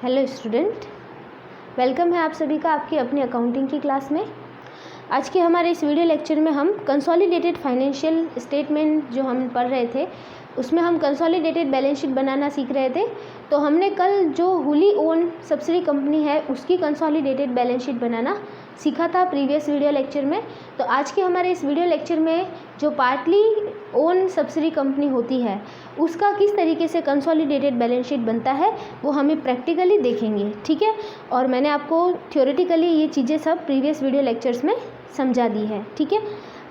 Hello student, welcome है आप सभी का आपकी अपनी अकाउंटिंग की क्लास में। आज के हमारे इस वीडियो लेक्चर में हम कंसोलिडेटेड फाइनेंशियल स्टेटमेंट जो हम पढ़ रहे थे उसमें हम कंसोलिडेटेड बैलेंस शीट बनाना सीख रहे थे। तो हमने कल जो हुली ओन सब्सिडी कंपनी है उसकी कंसोलिडेटेड बैलेंस शीट बनाना सीखा था प्रीवियस वीडियो लेक्चर में। तो आज के हमारे इस वीडियो लेक्चर में जो पार्टली ओन सब्सिडी कंपनी होती है उसका किस तरीके से कंसोलिडेटेड बैलेंस शीट बनता है वो हमें प्रैक्टिकली देखेंगे, ठीक है। और मैंने आपको थ्योरेटिकली ये चीज़ें सब प्रीवियस वीडियो लेक्चर्स में समझा दी है, ठीक है।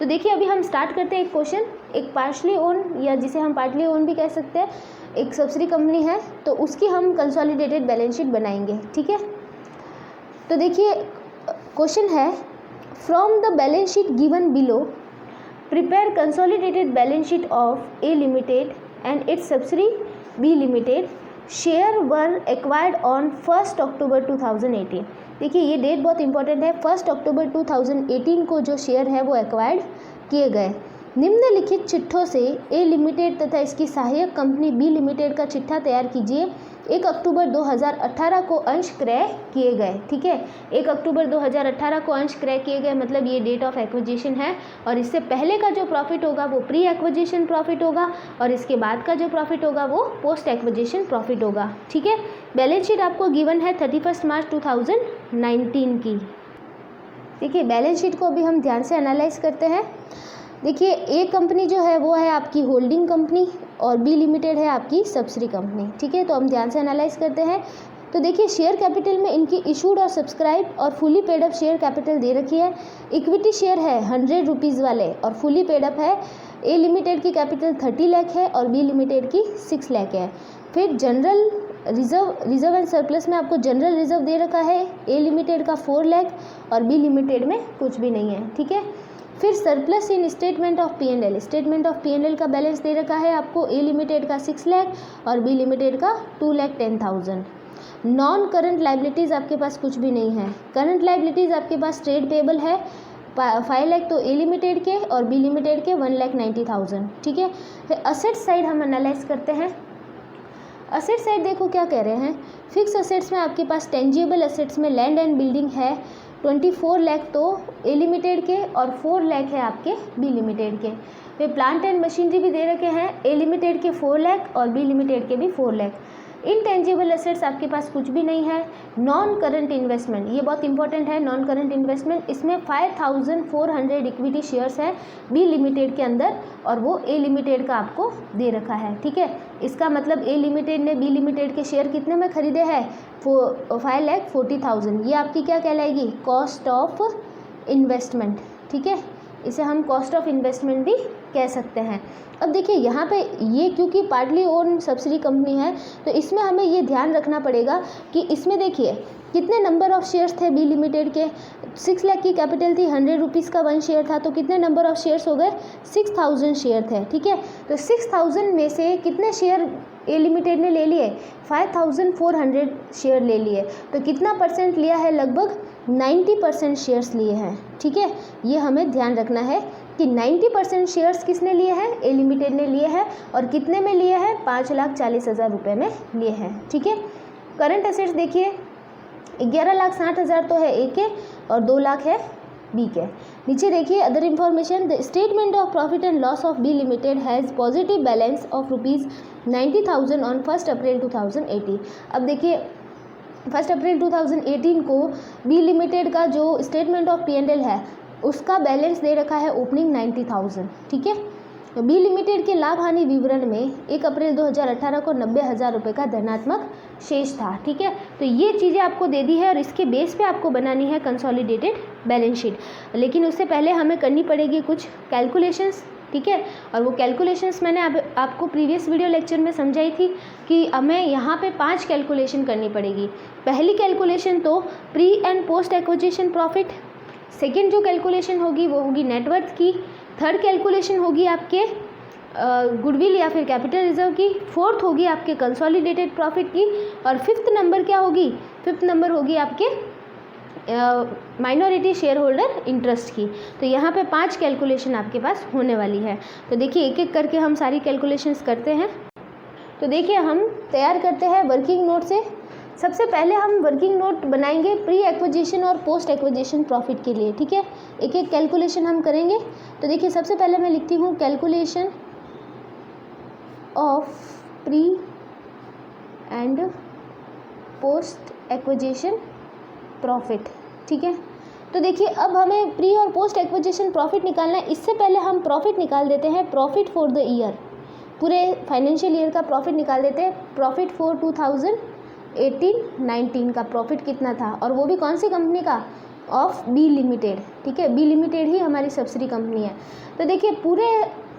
तो देखिए अभी हम स्टार्ट करते हैं एक क्वेश्चन। एक पार्शली ओन या जिसे हम पार्टली ओन भी कह सकते हैं एक सब्सिडी कंपनी है, तो उसकी हम कंसोलिडेटेड बैलेंस शीट बनाएंगे, ठीक है। तो देखिए क्वेश्चन है, from the balance sheet given below prepare consolidated balance sheet of A limited and its subsidy B limited, share were acquired on 1 October 2018। देखिए ये डेट बहुत इंपॉर्टेंट है। 1 अक्टूबर 2018 को जो शेयर है वो एक्वायर्ड किए गए। निम्नलिखित चिट्ठों से ए लिमिटेड तथा इसकी सहायक कंपनी बी लिमिटेड का चिट्ठा तैयार कीजिए। 1 अक्टूबर 2018 को अंश क्रय किए गए, ठीक है। 1 अक्टूबर 2018 को अंश क्रय किए गए मतलब ये डेट ऑफ एक्विजिशन है। और इससे पहले का जो प्रॉफिट होगा वो प्री एक्विजिशन प्रॉफिट होगा और इसके बाद का जो प्रॉफिट होगा वो पोस्ट एक्विजिशन प्रॉफिट होगा, ठीक है। बैलेंस शीट आपको गिवन है 31 मार्च 2019 की। देखिए बैलेंस शीट को अभी हम ध्यान से एनालाइज करते हैं। देखिए ए कंपनी जो है वो है आपकी होल्डिंग कंपनी और बी लिमिटेड है आपकी सब्सिडी कंपनी, ठीक है। तो हम ध्यान से एनालाइज करते हैं। तो देखिए शेयर कैपिटल में इनकी इशूड और सब्सक्राइब और fully paid up share capital दे रखी है। इक्विटी शेयर है 100 रुपीज़ वाले और फुली पेड अप है। ए लिमिटेड की कैपिटल 30 लाख है और बी लिमिटेड की 6 लाख है। फिर जनरल रिजर्व एंड सरप्लस में आपको जनरल रिजर्व दे रखा है। ए लिमिटेड का 4 लाख और बी लिमिटेड में कुछ भी नहीं है, ठीक है। फिर surplus in statement of PNL, statement of PNL का बैलेंस दे रखा है आपको। ए लिमिटेड का 6 लाख और बी लिमिटेड का 2,10,000। नॉन करंट लाइबिलिटीज़ आपके पास कुछ भी नहीं है। करंट लाइबिलिटीज़ आपके पास ट्रेड पेबल है 5 लाख तो ए लिमिटेड के और बी लिमिटेड के 1,90,000, ठीक है। फिर असेट साइड हम एनालाइज करते हैं। असेट साइड देखो क्या कह रहे हैं। फिक्स असेट्स में आपके पास टेंजिबल असेट्स में लैंड एंड बिल्डिंग है 24 लाख तो ए लिमिटेड के और 4 लाख है आपके बी लिमिटेड के। वे प्लांट एंड मशीनरी भी दे रखे हैं। ए लिमिटेड के 4 लाख और बी लिमिटेड के भी 4 लाख। इनटेंजिबल एसेट्स आपके पास कुछ भी नहीं है। नॉन करंट इन्वेस्टमेंट ये बहुत इंपॉर्टेंट है। नॉन करंट इन्वेस्टमेंट इसमें 5,400 इक्विटी शेयर्स है बी लिमिटेड के अंदर और वो ए लिमिटेड का आपको दे रखा है, ठीक है। इसका मतलब ए लिमिटेड ने बी लिमिटेड के शेयर कितने में खरीदे हैं 5,40,000। ये आपकी क्या कहलाएगी कॉस्ट ऑफ इन्वेस्टमेंट, ठीक है। इसे हम कॉस्ट ऑफ इन्वेस्टमेंट भी कह सकते हैं। अब देखिए यहाँ पे ये क्योंकि पार्टली ओन सब्सिडी कंपनी है तो इसमें हमें ये ध्यान रखना पड़ेगा कि इसमें देखिए कितने नंबर ऑफ शेयर्स थे बी लिमिटेड के। 6 लाख की कैपिटल थी, 100 रुपीज़ का 1 शेयर था तो कितने नंबर ऑफ शेयर्स हो गए 6,000 शेयर थे, ठीक है। तो 6,000 में से कितने शेयर ए लिमिटेड ने ले लिए 5,400 शेयर ले लिए। तो कितना परसेंट लिया है लगभग 90% शेयर्स लिए हैं, ठीक है। ये हमें ध्यान रखना है कि 90% शेयर्स किसने लिए हैं ए लिमिटेड ने लिए हैं और कितने में लिए हैं 5,40,000 रुपये में लिए हैं, ठीक है। करंट असेट्स देखिए 11,60,000 तो है ए के और 2 लाख है बी के। नीचे देखिए other information, the statement of profit and loss of B limited has positive balance of ₹90,000 on 1 April 2018। अब देखिए 1 अप्रैल 2018 को बी लिमिटेड का जो स्टेटमेंट ऑफ पी.एन.एल है उसका बैलेंस दे रखा है ओपनिंग 90,000, ठीक है। तो बी लिमिटेड के लाभ हानि विवरण में 1 अप्रैल 2018 को 90,000 रुपये का धनात्मक शेष था, ठीक है। तो ये चीज़ें आपको दे दी है और इसके बेस पे आपको बनानी है कंसोलिडेटेड बैलेंस शीट। लेकिन उससे पहले हमें करनी पड़ेगी कुछ कैलकुलेशंस, ठीक है। और वो कैलकुलेशंस मैंने आपको प्रीवियस वीडियो लेक्चर में समझाई थी कि हमें यहाँ पे 5 कैलकुलेशन करनी पड़ेगी। पहली कैलकुलेशन तो pre and post acquisition profit. Second जो कैलकुलेशन होगी वो होगी नेटवर्थ की। थर्ड कैलकुलेशन होगी आपके गुडविल या फिर कैपिटल रिजर्व की। फोर्थ होगी आपके कंसोलिडेटेड प्रॉफिट की और फिफ्थ नंबर क्या होगी, फिफ्थ नंबर होगी आपके माइनॉरिटी शेयर होल्डर इंटरेस्ट की। तो यहाँ पे 5 कैलकुलेशन आपके पास होने वाली है। तो देखिए एक एक करके हम सारी कैलकुलेशंस करते हैं। तो देखिए हम तैयार करते हैं वर्किंग नोट से सबसे पहले हम वर्किंग नोट बनाएंगे प्री एक्विजिशन और पोस्ट एक्विजिशन प्रॉफिट के लिए, ठीक है। एक एक कैलकुलेशन हम करेंगे। तो देखिए सबसे पहले मैं लिखती हूँ calculation of pre and post acquisition profit, ठीक है। तो देखिए अब हमें प्री और पोस्ट एक्विजिशन प्रॉफिट निकालना है। इससे पहले हम प्रॉफिट निकाल देते हैं, प्रॉफिट फॉर द ईयर, पूरे फाइनेंशियल ईयर का प्रॉफिट निकाल देते हैं। प्रॉफिट फॉर 2018-19 का प्रॉफिट कितना था, और वो भी कौन सी कंपनी का, ऑफ बी लिमिटेड, ठीक है। बी लिमिटेड ही हमारी सब्सिडी कंपनी है। तो देखिए पूरे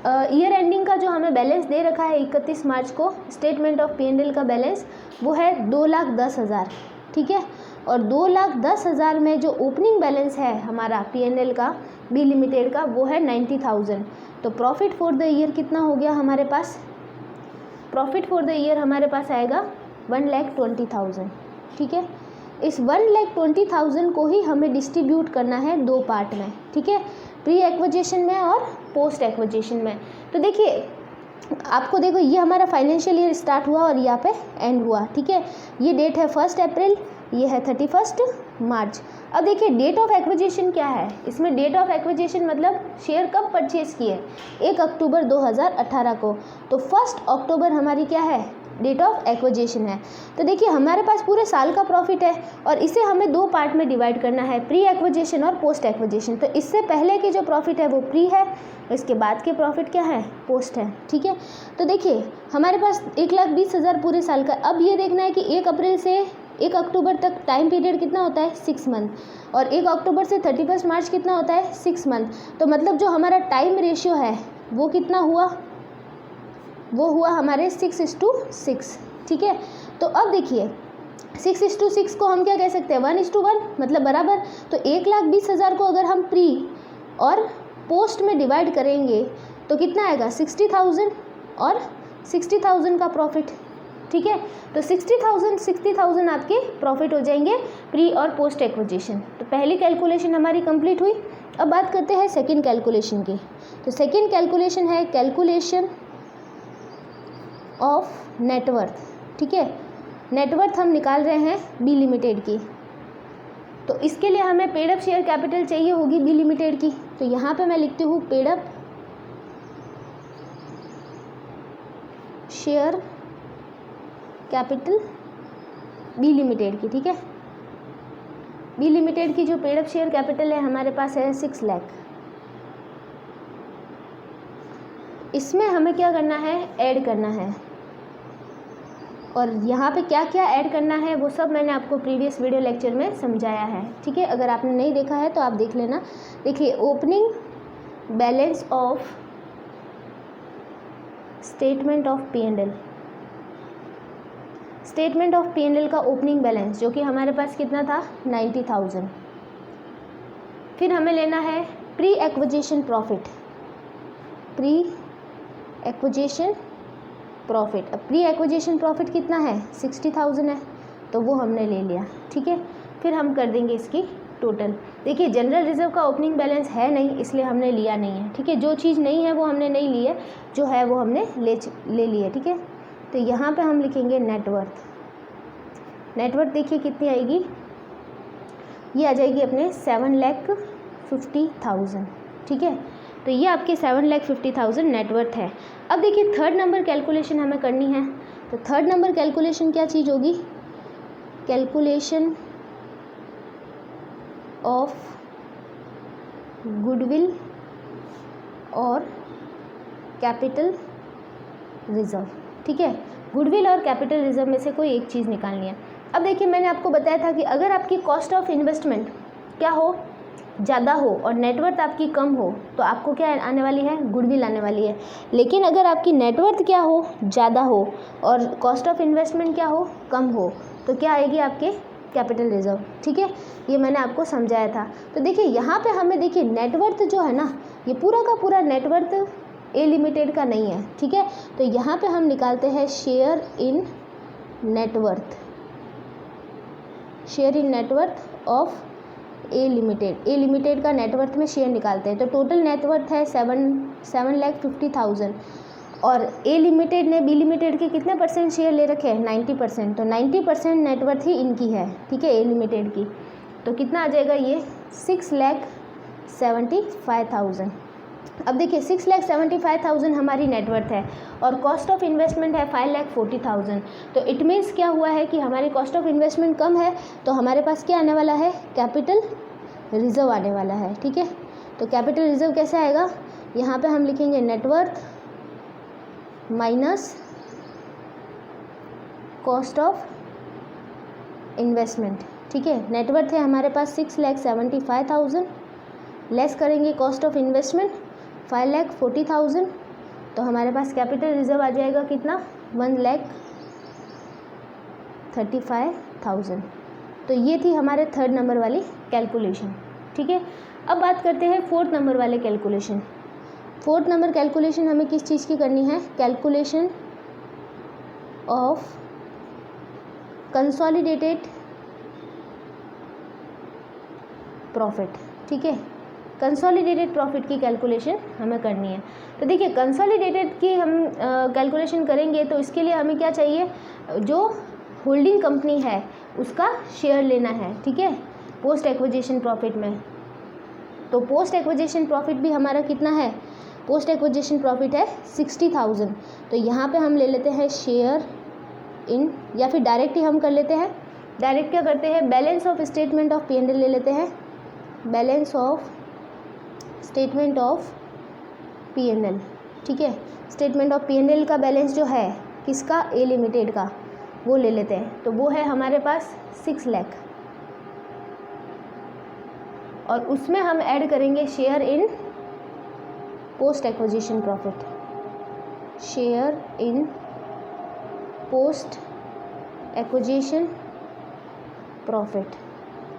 ईयर एंडिंग का जो हमें बैलेंस दे रखा है 31 मार्च को, स्टेटमेंट ऑफ P&L का बैलेंस वो है 2,10,000, ठीक है। और 2,10,000 में जो ओपनिंग बैलेंस है हमारा P&L का बी लिमिटेड का वो है 90,000। तो प्रॉफिट फॉर द ईयर कितना हो गया हमारे पास, प्रॉफिट फॉर द ईयर हमारे पास आएगा 1,20,000, ठीक है। इस 1,20,000 को ही हमें डिस्ट्रीब्यूट करना है दो पार्ट में, ठीक है, प्री एक्विजिशन में और पोस्ट एक्विजिशन में। तो देखिए आपको देखो ये हमारा फाइनेंशियल ईयर स्टार्ट हुआ और यहाँ पे एंड हुआ, ठीक है। ये डेट है 1 अप्रैल, ये है 31 मार्च। अब देखिए डेट ऑफ एक्विजिशन क्या है, इसमें डेट ऑफ एक्विजिशन मतलब शेयर कब परचेज किए, 1 अक्टूबर 2018 को। तो 1 अक्टूबर हमारी क्या है, डेट ऑफ एक्विजिशन है। तो देखिए हमारे पास पूरे साल का प्रॉफिट है और इसे हमें दो पार्ट में डिवाइड करना है, प्री एक्विजिशन और पोस्ट एक्विजिशन। तो इससे पहले की जो प्रॉफिट है वो प्री है, इसके बाद के प्रॉफिट क्या है, पोस्ट है, ठीक है। तो देखिए हमारे पास 1,20,000 पूरे साल का। अब ये देखना है कि 1 अप्रैल से 1 अक्टूबर तक टाइम पीरियड कितना होता है, 6 मंथ, और 1 अक्टूबर से 31 मार्च कितना होता है, 6 मंथ। तो मतलब जो हमारा टाइम रेशियो है वो कितना हुआ, वो हुआ हमारे 6:6, ठीक है। तो अब देखिए 6:6 को हम क्या कह सकते हैं, 1:1 मतलब बराबर। तो 1,20,000 को अगर हम प्री और पोस्ट में डिवाइड करेंगे तो कितना आएगा, 60,000 और 60,000 का प्रॉफिट, ठीक है। तो 60,000 आपके प्रॉफिट हो जाएंगे प्री और पोस्ट एक्विजिशन। तो पहली कैलकुलेशन हमारी कंप्लीट हुई। अब बात करते हैं सेकंड कैलकुलेशन की। तो सेकंड कैलकुलेशन है कैलकुलेशन ऑफ नेटवर्थ, ठीक है। नेटवर्थ हम निकाल रहे हैं बी लिमिटेड की। तो इसके लिए हमें पेड अप शेयर कैपिटल चाहिए होगी बी लिमिटेड की। तो यहाँ पे मैं लिखती हूँ paid up share capital B limited की, ठीक है। बी लिमिटेड की जो पेड अप शेयर कैपिटल है हमारे पास है 6 लाख। इसमें हमें क्या करना है, ऐड करना है। और यहाँ पे क्या क्या ऐड करना है वो सब मैंने आपको प्रीवियस वीडियो लेक्चर में समझाया है, ठीक है। अगर आपने नहीं देखा है तो आप देख लेना। देखिए opening balance of statement of P&L, statement of P&L का ओपनिंग बैलेंस जो कि हमारे पास कितना था, 90,000। फिर हमें लेना है pre acquisition profit, pre acquisition profit. अब प्री एक्विजिशन प्रॉफिट कितना है, 60,000 है, तो वो हमने ले लिया, ठीक है। फिर हम कर देंगे इसकी टोटल। देखिए जनरल रिजर्व का ओपनिंग बैलेंस है नहीं, इसलिए हमने लिया नहीं है, ठीक है। जो चीज़ नहीं है वो हमने नहीं ली है, जो है वो हमने ले ली है, ठीक है। तो यहाँ पे हम लिखेंगे नेटवर्थ। नेटवर्थ देखिए कितनी आएगी, ये आ जाएगी अपने 7,50,000, ठीक है। तो ये आपके 7,50,000 नेटवर्थ है। अब देखिए थर्ड नंबर कैलकुलेशन हमें करनी है। तो थर्ड नंबर कैलकुलेशन क्या चीज़ होगी, कैलकुलेशन ऑफ गुडविल और कैपिटल रिजर्व, ठीक है। गुडविल और कैपिटल रिजर्व में से कोई एक चीज़ निकालनी है। अब देखिए मैंने आपको बताया था कि अगर आपकी कॉस्ट ऑफ इन्वेस्टमेंट क्या हो, ज़्यादा हो, और नेटवर्थ आपकी कम हो, तो आपको क्या आने वाली है, गुडविल आने वाली है। लेकिन अगर आपकी नेटवर्थ क्या हो, ज़्यादा हो, और कॉस्ट ऑफ इन्वेस्टमेंट क्या हो, कम हो, तो क्या आएगी आपके कैपिटल रिजर्व, ठीक है। ये मैंने आपको समझाया था। तो देखिए यहाँ पे हमें देखिए नेटवर्थ जो है ना, ये पूरा का पूरा नेटवर्थ ए लिमिटेड का नहीं है, ठीक है। तो यहाँ पे हम निकालते हैं share in net worth, share in net worth of A limited. A limited का नेटवर्थ में शेयर निकालते हैं। तो टोटल नेटवर्थ है 7,50,000। और ए लिमिटेड ने बी लिमिटेड के कितने परसेंट शेयर ले रखे हैं, 90%। तो 90% नेटवर्थ ही इनकी है, ठीक है, ए लिमिटेड की। तो कितना आ जाएगा ये, 6,75,000। अब देखिए 6,75,000 हमारी नेटवर्थ है और कॉस्ट ऑफ इन्वेस्टमेंट है 5,40,000। तो इट मीन्स क्या हुआ है कि हमारी कॉस्ट ऑफ इन्वेस्टमेंट कम है, तो हमारे पास क्या आने वाला है, कैपिटल रिजर्व आने वाला है, ठीक है। तो कैपिटल रिजर्व कैसे आएगा, यहाँ पे हम लिखेंगे net worth minus cost of investment, ठीक है। नेटवर्थ है हमारे पास 6,75,000, लेस करेंगे कॉस्ट ऑफ इन्वेस्टमेंट 5,40,000, तो हमारे पास कैपिटल रिजर्व आ जाएगा कितना, 1,35,000। तो ये थी हमारे थर्ड नंबर वाली कैलकुलेशन, ठीक है। अब बात करते हैं फोर्थ नंबर वाले कैलकुलेशन। फोर्थ नंबर कैलकुलेशन हमें किस चीज़ की करनी है, कैलकुलेशन ऑफ कंसोलिडेटेड प्रॉफिट, ठीक है। कंसोलिडेटेड प्रॉफिट की कैलकुलेशन हमें करनी है। तो देखिए कंसोलिडेटेड की हम कैलकुलेशन करेंगे तो इसके लिए हमें क्या चाहिए, जो होल्डिंग कंपनी है उसका शेयर लेना है, ठीक है, पोस्ट एक्विजिशन प्रॉफिट में। तो पोस्ट एक्विजिशन प्रॉफिट भी हमारा कितना है, पोस्ट एक्विजिशन प्रॉफिट है 60,000। तो यहाँ पे हम ले लेते हैं शेयर इन, या फिर डायरेक्ट ही हम कर लेते हैं। डायरेक्ट क्या करते हैं, balance of statement of P&L ले लेते हैं, balance of statement of P&L, ठीक है। स्टेटमेंट ऑफ P&L का बैलेंस जो है किसका, ए लिमिटेड का, वो ले लेते हैं। तो वो है हमारे पास 6 लाख, और उसमें हम ऐड करेंगे share in post acquisition profit, share in post acquisition profit.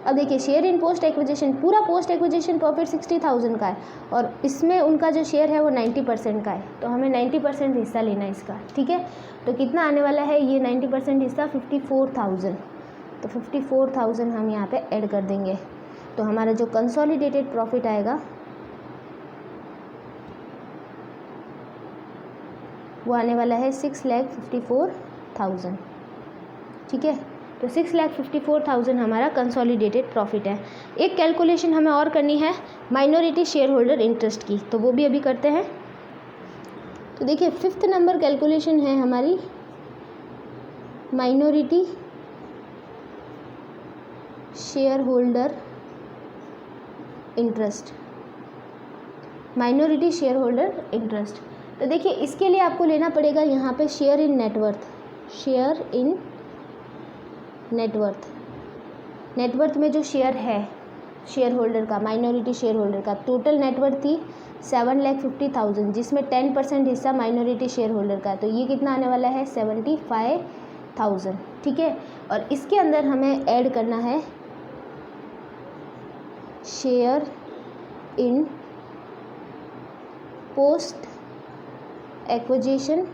अब देखिए शेयर इन पोस्ट एक्विजिशन, पूरा पोस्ट एक्विजिशन प्रॉफिट 60,000 का है और इसमें उनका जो शेयर है वो 90% का है, तो हमें 90% हिस्सा लेना है इसका, ठीक है। तो कितना आने वाला है ये 90% हिस्सा, 54,000। तो 54,000 हम यहाँ पे ऐड कर देंगे, तो हमारा जो कंसोलिडेटेड प्रॉफिट आएगा वो आने वाला है 6,54,000, ठीक है। तो 6,54,000 हमारा कंसोलिडेटेड प्रॉफिट है। एक कैलकुलेशन हमें और करनी है माइनॉरिटी शेयर होल्डर इंटरेस्ट की, तो वो भी अभी करते हैं। तो देखिए फिफ्थ नंबर कैलकुलेशन है हमारी minority share holder interest, minority share holder interest. तो देखिए इसके लिए आपको लेना पड़ेगा यहाँ पे share in net worth, share in net worth. Net worth में जो शेयर है शेयर होल्डर का, माइनॉरिटी शेयर होल्डर का, टोटल नेटवर्थ थी 7,50,000, जिसमें 10% हिस्सा माइनॉरिटी शेयर होल्डर का, तो ये कितना आने वाला है 75,000, ठीक है। और इसके अंदर हमें ऐड करना है share in post acquisition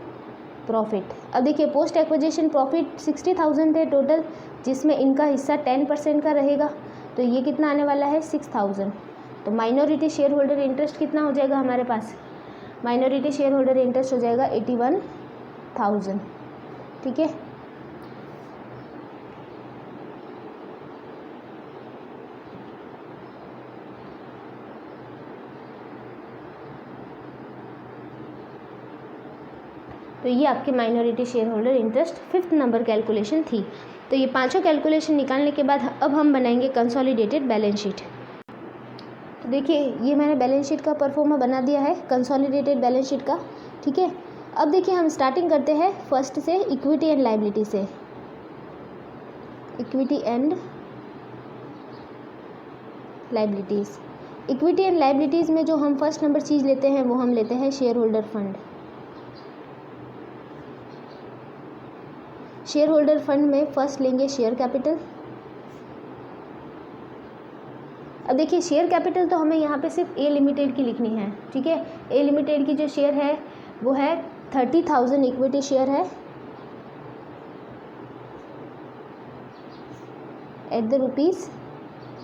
profit. अब देखिए पोस्ट एक्विजिशन प्रॉफिट 60,000 थे टोटल, जिसमें इनका हिस्सा 10% का रहेगा, तो ये कितना आने वाला है 6,000। तो माइनॉरिटी शेयर होल्डर इंटरेस्ट कितना हो जाएगा हमारे पास, माइनॉरिटी शेयर होल्डर इंटरेस्ट हो जाएगा 81,000, ठीक है। तो ये आपके minority share holder interest fifth number calculation थी। तो ये पांचों कैलकुलेशन निकालने के बाद अब हम बनाएंगे कंसोलिडेटेड बैलेंस शीट। तो देखिए ये मैंने बैलेंस शीट का परफॉर्मा बना दिया है, कंसोलिडेटेड बैलेंस शीट का, ठीक है। अब देखिए हम स्टार्टिंग करते हैं फर्स्ट से, इक्विटी एंड लायबिलिटी से। Equity and liabilities, equity and liabilities में जो हम फर्स्ट नंबर चीज़ लेते हैं वो हम लेते हैं share holder fund. Share holder fund में फर्स्ट लेंगे शेयर कैपिटल। अब देखिए शेयर कैपिटल तो हमें यहाँ पे सिर्फ ए लिमिटेड की लिखनी है, ठीक है। ए लिमिटेड की जो शेयर है वो है 30,000 इक्विटी शेयर है एट द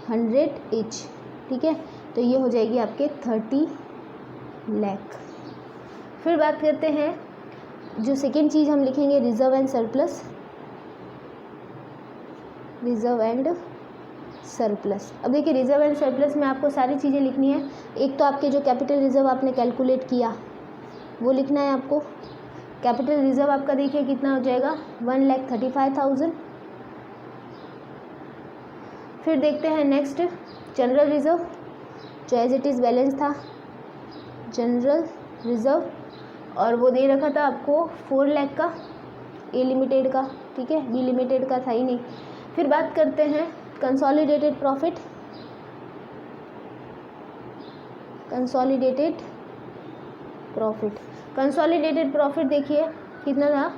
₹100 ईच, ठीक है। तो ये हो जाएगी आपके 30 लाख। फिर बात करते हैं जो सेकेंड चीज़ हम लिखेंगे reserve and surplus, reserve and surplus. अब देखिए रिजर्व एंड सरप्लस में आपको सारी चीज़ें लिखनी है। एक तो आपके जो कैपिटल रिजर्व आपने कैलकुलेट किया वो लिखना है आपको। कैपिटल रिजर्व आपका देखिए कितना हो जाएगा 1,35,000। फिर देखते हैं नेक्स्ट जनरल रिजर्व, जो एज इट इज़ बैलेंस था जनरल रिजर्व, और वो दे रखा था आपको 4 लाख का ए लिमिटेड का, ठीक है, बी लिमिटेड का था ही नहीं। फिर बात करते हैं consolidated profit, consolidated profit. Consolidated profit देखिए कितना था,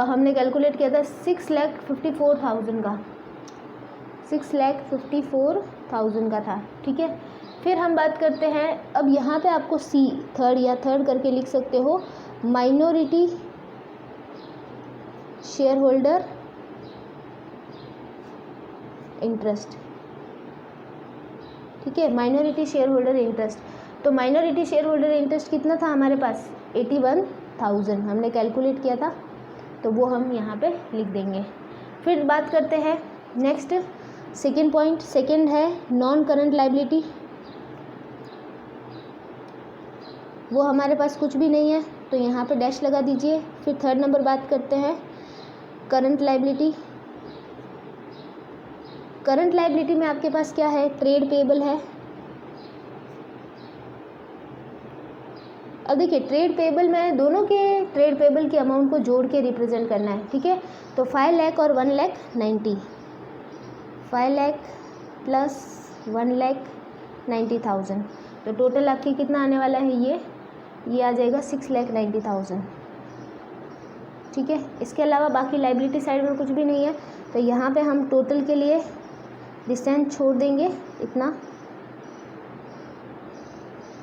हमने कैलकुलेट किया था 6,54,000 का, 6,54,000 का था, ठीक है। फिर हम बात करते हैं, अब यहाँ पे आपको सी थर्ड करके लिख सकते हो, माइनॉरिटी शेयर होल्डर इंटरेस्ट, ठीक है, माइनॉरिटी शेयर होल्डर इंटरेस्ट। तो माइनॉरिटी शेयर होल्डर इंटरेस्ट कितना था हमारे पास 81,000 हमने कैलकुलेट किया था, तो वो हम यहाँ पे लिख देंगे। फिर बात करते हैं नेक्स्ट सेकेंड पॉइंट, सेकेंड है नॉन करंट लाइबिलिटी, वो हमारे पास कुछ भी नहीं है तो यहाँ पे डैश लगा दीजिए। फिर थर्ड नंबर बात करते हैं करंट लाइबिलिटी। करंट लाइबिलिटी में आपके पास क्या है, ट्रेड पेबल है। अब देखिए ट्रेड पेबल में दोनों के ट्रेड पेबल के अमाउंट को जोड़ के रिप्रेजेंट करना है, ठीक है। तो 5 लाख और 1,90,000, 5 लाख प्लस 1,90,000, तो टोटल आपकी कितना आने वाला है, ये आ जाएगा 6,90,000, ठीक है। इसके अलावा बाकी लाइबिलिटी साइड में कुछ भी नहीं है, तो यहाँ पे हम टोटल के लिए डिस्टेंस छोड़ देंगे इतना।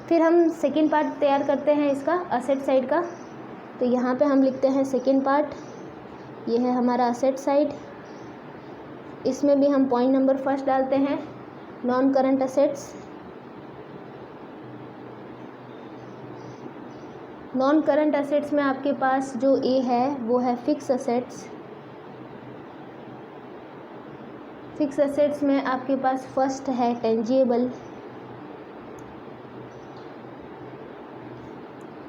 फिर हम सेकेंड पार्ट तैयार करते हैं इसका असेट साइड का, तो यहाँ पे हम लिखते हैं सेकेंड पार्ट, ये है हमारा असेट साइड। इसमें भी हम पॉइंट नंबर फर्स्ट डालते हैं non current assets. Non current assets में आपके पास जो ए है वो है फिक्स असेट्स। फिक्स असेट्स में आपके पास फर्स्ट है टेंजिएबल।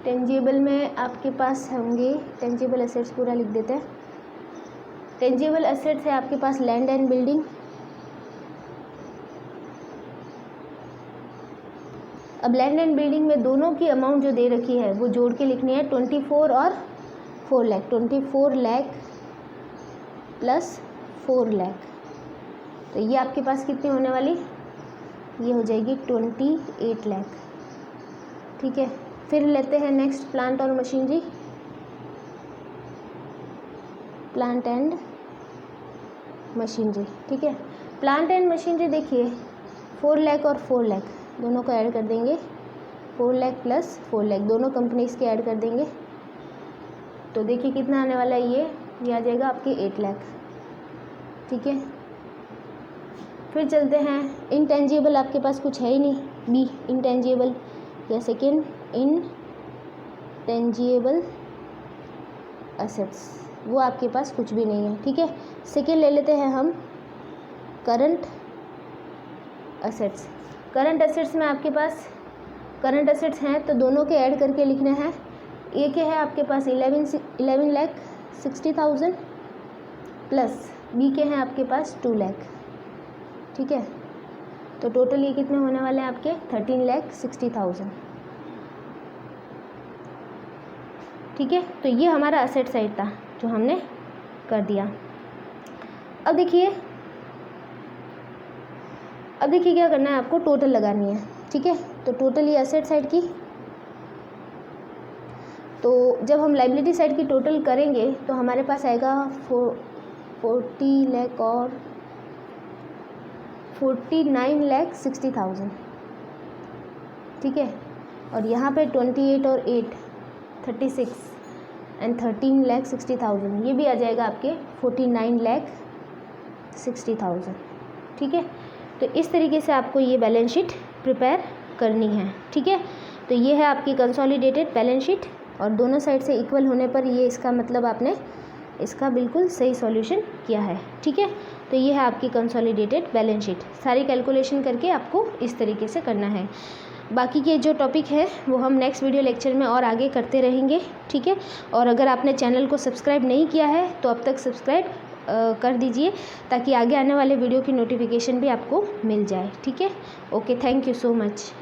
टेंजिएबल में आपके पास होंगे, टेंजिएबल असेट्स पूरा लिख देते हैं। टेंजिएबल असेट्स है आपके पास लैंड एंड बिल्डिंग। अब लैंड एंड बिल्डिंग में दोनों की अमाउंट जो दे रखी है वो जोड़ के लिखनी है 24 और 4 लाख, 24 लाख प्लस 4 लाख, तो ये आपके पास कितनी होने वाली, ये हो जाएगी 28 लाख, ठीक है। फिर लेते हैं नेक्स्ट प्लांट और मशीनरी, प्लांट एंड मशीनरी, ठीक है। प्लांट एंड मशीनरी देखिए 4 लाख और 4 लाख दोनों को ऐड कर देंगे, 4 लाख प्लस 4 लाख दोनों कंपनीज के ऐड कर देंगे, तो देखिए कितना आने वाला है, ये आ जाएगा आपके 8 लाख, ठीक है। फिर चलते हैं इनटेंजिबल, आपके पास कुछ है ही नहीं, बी इनटेंजिबल या सेकेंड इनटेंजिबल असेट्स, वो आपके पास कुछ भी नहीं है, ठीक है। सेकेंड ले लेते हैं हम करंट असेट्स। करंट असेट्स में आपके पास करंट असेट्स हैं तो दोनों के ऐड करके लिखने हैं। ए के है आपके पास 11,60,000 प्लस बी के हैं आपके पास 2 लाख, ठीक है। तो टोटल ये कितने होने वाले हैं आपके 13,60,000, ठीक है। तो ये हमारा असेट साइड था जो हमने कर दिया। अब देखिए क्या करना है आपको, टोटल लगानी है, ठीक है। तो टोटल ये असेट साइड की, तो जब हम लाइबिलिटी साइड की टोटल करेंगे तो हमारे पास आएगा 40 लाख और 49,60,000, ठीक है। और यहाँ पे 28 और 8 36 एंड 13,60,000, ये भी आ जाएगा आपके 49,60,000, ठीक है। तो इस तरीके से आपको ये बैलेंस शीट प्रिपेयर करनी है, ठीक है। तो ये है आपकी कंसोलिडेटेड बैलेंस शीट। और दोनों साइड से इक्वल होने पर ये इसका मतलब आपने इसका बिल्कुल सही सॉल्यूशन किया है। ठीक है, तो ये है आपकी कंसोलिडेटेड बैलेंस शीट। सारी कैलकुलेशन करके आपको इस तरीके से करना है। बाकी के जो टॉपिक है वो हम नेक्स्ट वीडियो लेक्चर में और आगे करते रहेंगे। ठीक है, और अगर आपने चैनल को सब्सक्राइब नहीं किया है तो अब तक सब्सक्राइब कर दीजिए, ताकि आगे आने वाले वीडियो की नोटिफिकेशन भी आपको मिल जाए। ठीक है, okay, thank you so much.